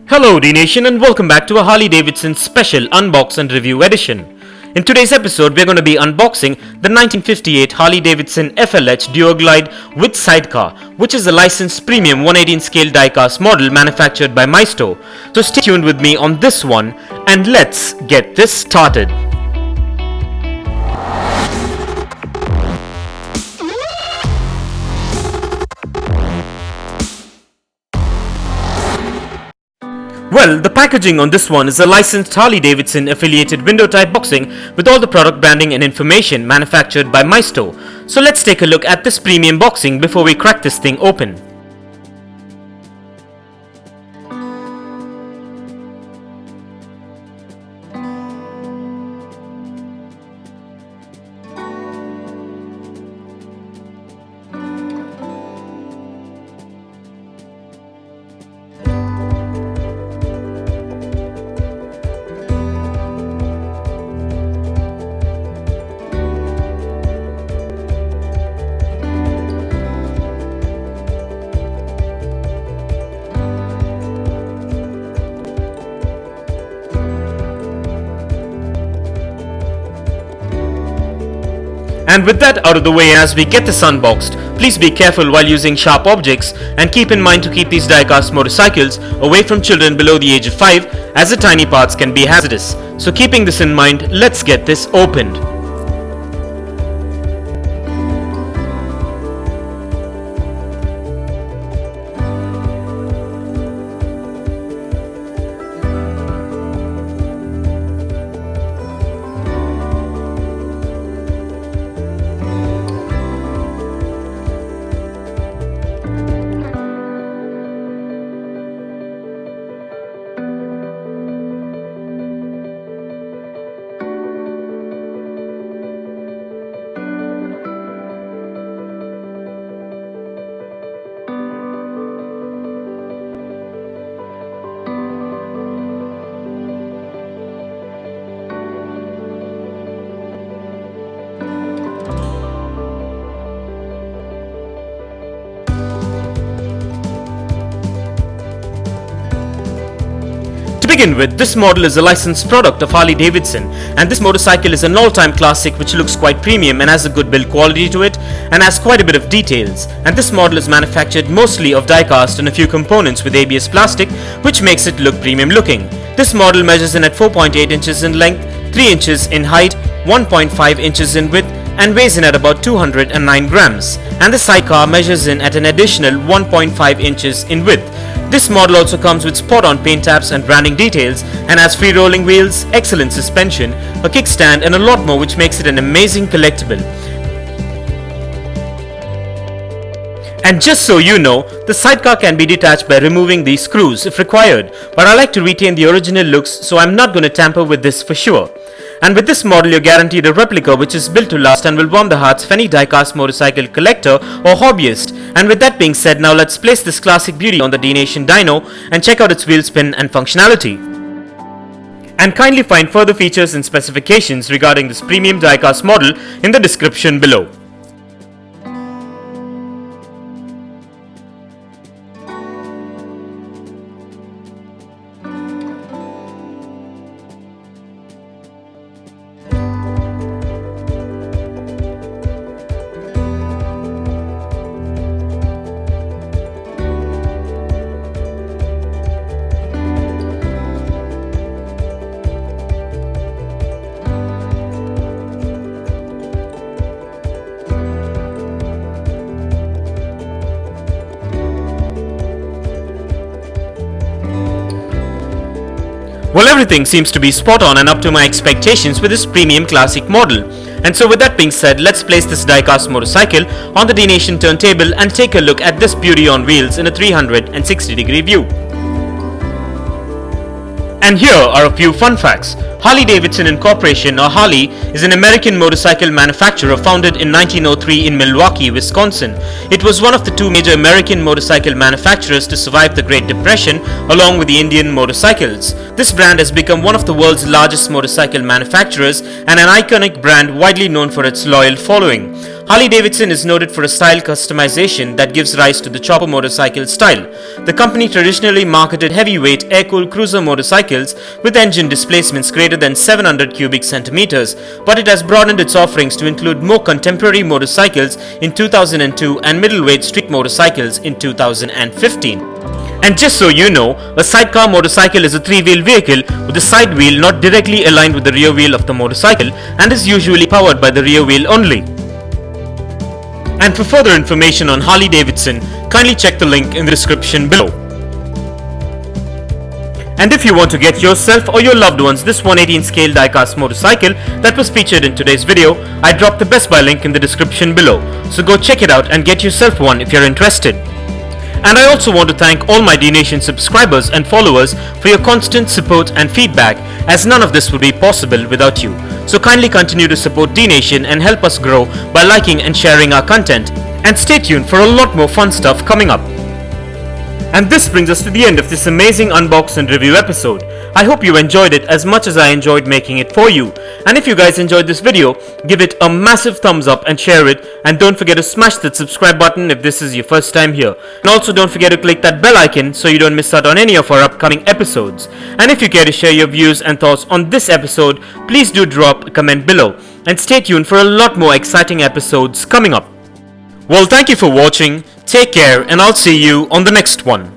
Hello Dnation and welcome back to a Harley-Davidson special unbox and review edition. In today's episode we are going to be unboxing the 1958 Harley-Davidson FLH Duo Glide with sidecar, which is a licensed premium 118 scale diecast model manufactured by Maisto. So stay tuned with me on this one and let's get this started. Well, the packaging on this one is a licensed Harley-Davidson affiliated window type boxing with all the product branding and information manufactured by Maisto. So let's take a look at this premium boxing before we crack this thing open. And with that out of the way, as we get this unboxed, please be careful while using sharp objects and keep in mind to keep these diecast motorcycles away from children below the age of 5, as the tiny parts can be hazardous. So keeping this in mind, let's get this opened. To begin with, this model is a licensed product of Harley-Davidson, and this motorcycle is an all-time classic which looks quite premium and has a good build quality to it and has quite a bit of details. And this model is manufactured mostly of diecast and a few components with ABS plastic, which makes it look premium looking. This model measures in at 4.8 inches in length, 3 inches in height, 1.5 inches in width and weighs in at about 209 grams. And the sidecar measures in at an additional 1.5 inches in width. This model also comes with spot-on paint taps and branding details and has free rolling wheels, excellent suspension, a kickstand and a lot more, which makes it an amazing collectible. And just so you know, the sidecar can be detached by removing these screws if required, but I like to retain the original looks, so I'm not going to tamper with this for sure. And with this model you're guaranteed a replica which is built to last and will warm the hearts of any diecast motorcycle collector or hobbyist. And with that being said, now let's place this classic beauty on the Dnation dyno and check out its wheel spin and functionality. And kindly find further features and specifications regarding this premium diecast model in the description below. Well, everything seems to be spot on and up to my expectations with this premium classic model. And so with that being said, let's place this diecast motorcycle on the Dnation turntable and take a look at this beauty on wheels in a 360-degree view. And here are a few fun facts. Harley-Davidson Incorporation, or Harley, is an American motorcycle manufacturer founded in 1903 in Milwaukee, Wisconsin. It was one of the two major American motorcycle manufacturers to survive the Great Depression, along with the Indian motorcycles. This brand has become one of the world's largest motorcycle manufacturers and an iconic brand widely known for its loyal following. Harley-Davidson is noted for a style customization that gives rise to the chopper motorcycle style. The company traditionally marketed heavyweight air-cooled cruiser motorcycles with engine displacements greater than 700 cubic centimeters, but it has broadened its offerings to include more contemporary motorcycles in 2002 and middleweight street motorcycles in 2015. And just so you know, a sidecar motorcycle is a three-wheel vehicle with the side wheel not directly aligned with the rear wheel of the motorcycle and is usually powered by the rear wheel only. And for further information on Harley-Davidson, kindly check the link in the description below. And if you want to get yourself or your loved ones this 118 scale diecast motorcycle that was featured in today's video, I dropped the Best Buy link in the description below, so go check it out and get yourself one if you're interested. And I also want to thank all my Dnation subscribers and followers for your constant support and feedback, as none of this would be possible without you. So kindly continue to support Dnation and help us grow by liking and sharing our content. And stay tuned for a lot more fun stuff coming up. And this brings us to the end of this amazing unbox and review episode. I hope you enjoyed it as much as I enjoyed making it for you. And if you guys enjoyed this video, give it a massive thumbs up and share it. And don't forget to smash that subscribe button if this is your first time here. And also don't forget to click that bell icon so you don't miss out on any of our upcoming episodes. And if you care to share your views and thoughts on this episode, please do drop a comment below. And stay tuned for a lot more exciting episodes coming up. Well, thank you for watching, take care, and I'll see you on the next one.